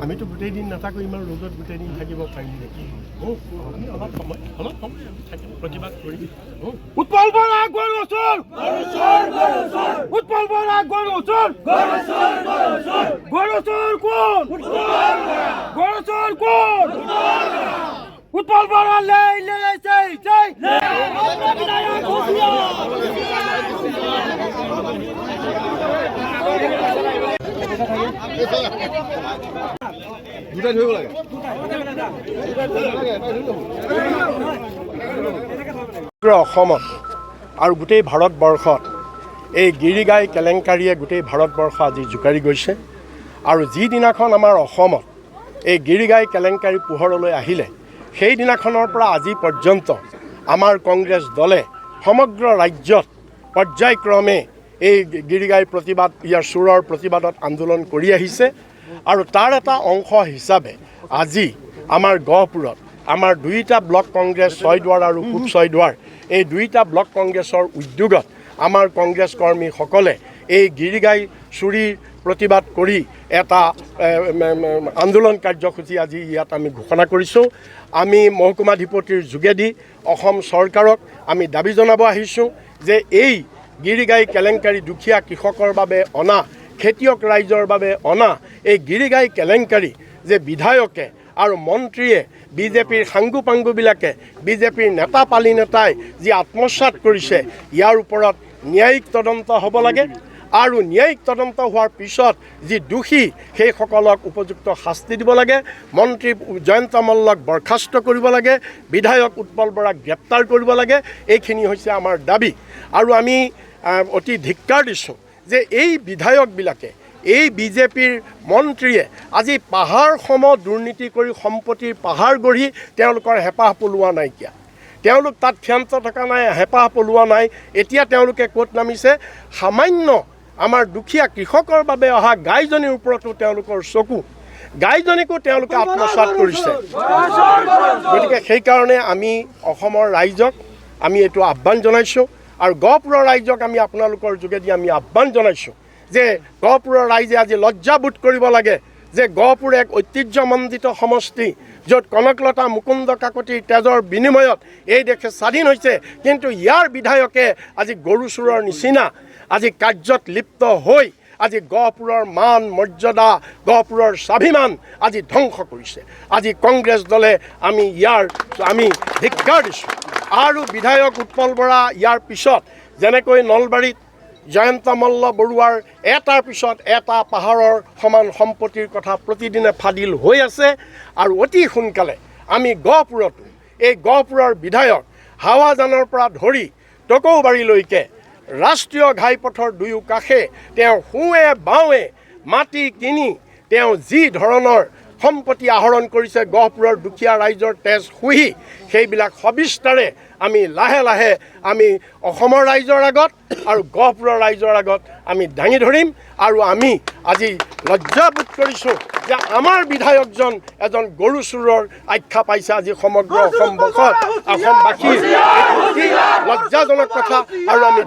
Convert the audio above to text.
আমি তো গোটেই দিন নাথাকো, ইমান ৰ'দত গোটেই দিন থাকিব পাৰিম নেকি? আমি অলপ সময় থাকিম, প্ৰতিবাদ কৰিম। উৎপল বৰা গৰুচৰ, উৎপল বৰা গৰুচৰ, গৰুচৰ কোন? গৰুচৰ কোন? উৎপল বৰা লেই লেই চাই চাই অসমত আৰু গোটেই ভাৰতবৰ্ষত এই গিৰিগাই কেলেংকাৰীয়ে গোটেই ভাৰতবৰ্ষ আজি জোকাৰি গৈছে। আৰু যিদিনাখন আমাৰ অসমত এই গিৰিগাই কেলেংকাৰী পোহৰলৈ আহিলে, সেইদিনাখনৰ পৰা আজি পৰ্যন্ত আমাৰ কংগ্ৰেছ দলে সমগ্ৰ ৰাজ্যত পৰ্যায়ক্ৰমে এই গিৰিগাই প্ৰতিবাদ, ইয়াৰ চোৰৰ প্ৰতিবাদত আন্দোলন কৰি আহিছে। আৰু তাৰ এটা অংশ হিচাপে আজি আমাৰ গহপুৰত আমাৰ দুইটা ব্লক কংগ্ৰেছ, ছয়দুৱাৰ আৰু পূব ছয়দুৱাৰ, এই দুইটা ব্লক কংগ্ৰেছৰ উদ্যোগত আমাৰ কংগ্ৰেছ কৰ্মীসকলে এই গিৰিগাই চুৰিৰ প্ৰতিবাদ কৰি এটা আন্দোলন কাৰ্যসূচী আজি ইয়াত আমি ঘোষণা কৰিছোঁ। আমি মহকুমাধিপতিৰ যোগেদি অসম চৰকাৰক আমি দাবী জনাব আহিছোঁ যে এই গিৰিগাই কেলেংকাৰী দুখীয়া কৃষকৰ বাবে অনা, খেতিয়ক ৰাইজৰ বাবে অনা এই গিৰিগাই কেলেংকাৰী যে বিধায়কে আৰু মন্ত্ৰীয়ে, বিজেপিৰ সাংগু পাংগুবিলাকে, বিজেপিৰ নেতা পালি নেতাই যি আত্মসাৎ কৰিছে, ইয়াৰ ওপৰত ন্যায়িক তদন্ত হ'ব লাগে। আৰু ন্যায়িক তদন্ত হোৱাৰ পিছত যি দোষী সেইসকলক উপযুক্ত শাস্তি দিব লাগে। মন্ত্ৰী জয়ন্ত মল্লক বৰখাস্ত কৰিব লাগে, বিধায়ক উৎপল বৰাক গ্ৰেপ্তাৰ কৰিব লাগে। এইখিনি হৈছে আমাৰ দাবী। আৰু আমি অতি ধিক্কাৰ দিছোঁ যে এই বিধায়কবিলাকে, এই বিজেপিৰ মন্ত্ৰীয়ে আজি পাহাৰসম দুৰ্নীতি কৰি সম্পত্তিৰ পাহাৰ গঢ়ি তেওঁলোকৰ হেঁপাহ পলোৱা নাইকিয়া। তেওঁলোক তাত ক্ষান্ত থকা নাই, হেঁপাহ পলোৱা নাই। এতিয়া তেওঁলোকে ক'ত নামিছে? সামান্য আমাৰ দুখীয়া কৃষকৰ বাবে অহা গাইজনীৰ ওপৰতো তেওঁলোকৰ চকু, গাইজনীকো তেওঁলোকে আত্মসাৎ কৰিছে। গতিকে সেইকাৰণে আমি অসমৰ ৰাইজক আমি এইটো আহ্বান জনাইছোঁ। আৰু গহপুৰৰ ৰাইজক আমি আপোনালোকৰ যোগেদি আমি আহ্বান জনাইছোঁ যে গহপুৰৰ ৰাইজে আজি লজ্জাবোধ কৰিব লাগে যে গহপুৰ এক ঐতিহ্যমণ্ডিত সমষ্টি, য'ত কনকলতা মুকুন্দ কাকতিৰ তেজৰ বিনিময়ত এই দেশে স্বাধীন হৈছে। কিন্তু ইয়াৰ বিধায়কে আজি গৰু চোৰৰ নিচিনা আজি কাৰ্যত লিপ্ত হৈ আজি গহপুৰৰ মান মৰ্যাদা, গহপুৰৰ স্বাভিমান আজি ধ্বংস কৰিছে। আজি কংগ্ৰেছ দলে আমি ধিক্কাৰ দিছোঁ। আৰু বিধায়ক উৎপল বৰা ইয়াৰ পিছত যেনেকৈ নলবাৰীত জয়ন্ত মল্ল বৰুৱাৰ এটাৰ পিছত এটা পাহাৰৰ সমান সম্পত্তিৰ কথা প্ৰতিদিনে ফাদিল হৈ আছে, আৰু অতি সোনকালে আমি গহপুৰতো এই গহপুৰৰ বিধায়ক হাৱাজানৰ পৰা ধৰি টকৌবাৰীলৈকে ৰাষ্ট্ৰীয় ঘাইপথৰ দুয়ো কাষে তেওঁ সোঁৱে বাওঁৱে মাটি কিনি তেওঁ যি ধৰণৰ সম্পত্তি আহৰণ কৰিছে, গহপুৰৰ দুখীয়া ৰাইজৰ তেজ শুহি, সেইবিলাক সবিস্তাৰে আমি লাহে লাহে আমি অসমৰ ৰাইজৰ আগত আৰু গহপুৰৰ ৰাইজৰ আগত আমি দাঙি ধৰিম। আৰু আমি আজি লজ্জাবোধ কৰিছোঁ যে আমাৰ বিধায়কজন এজন গৰু চোৰৰ আখ্যা পাইছে আজি সমগ্ৰ অসমবাসীৰ। লজ্জাজনক কথা। আৰু আমি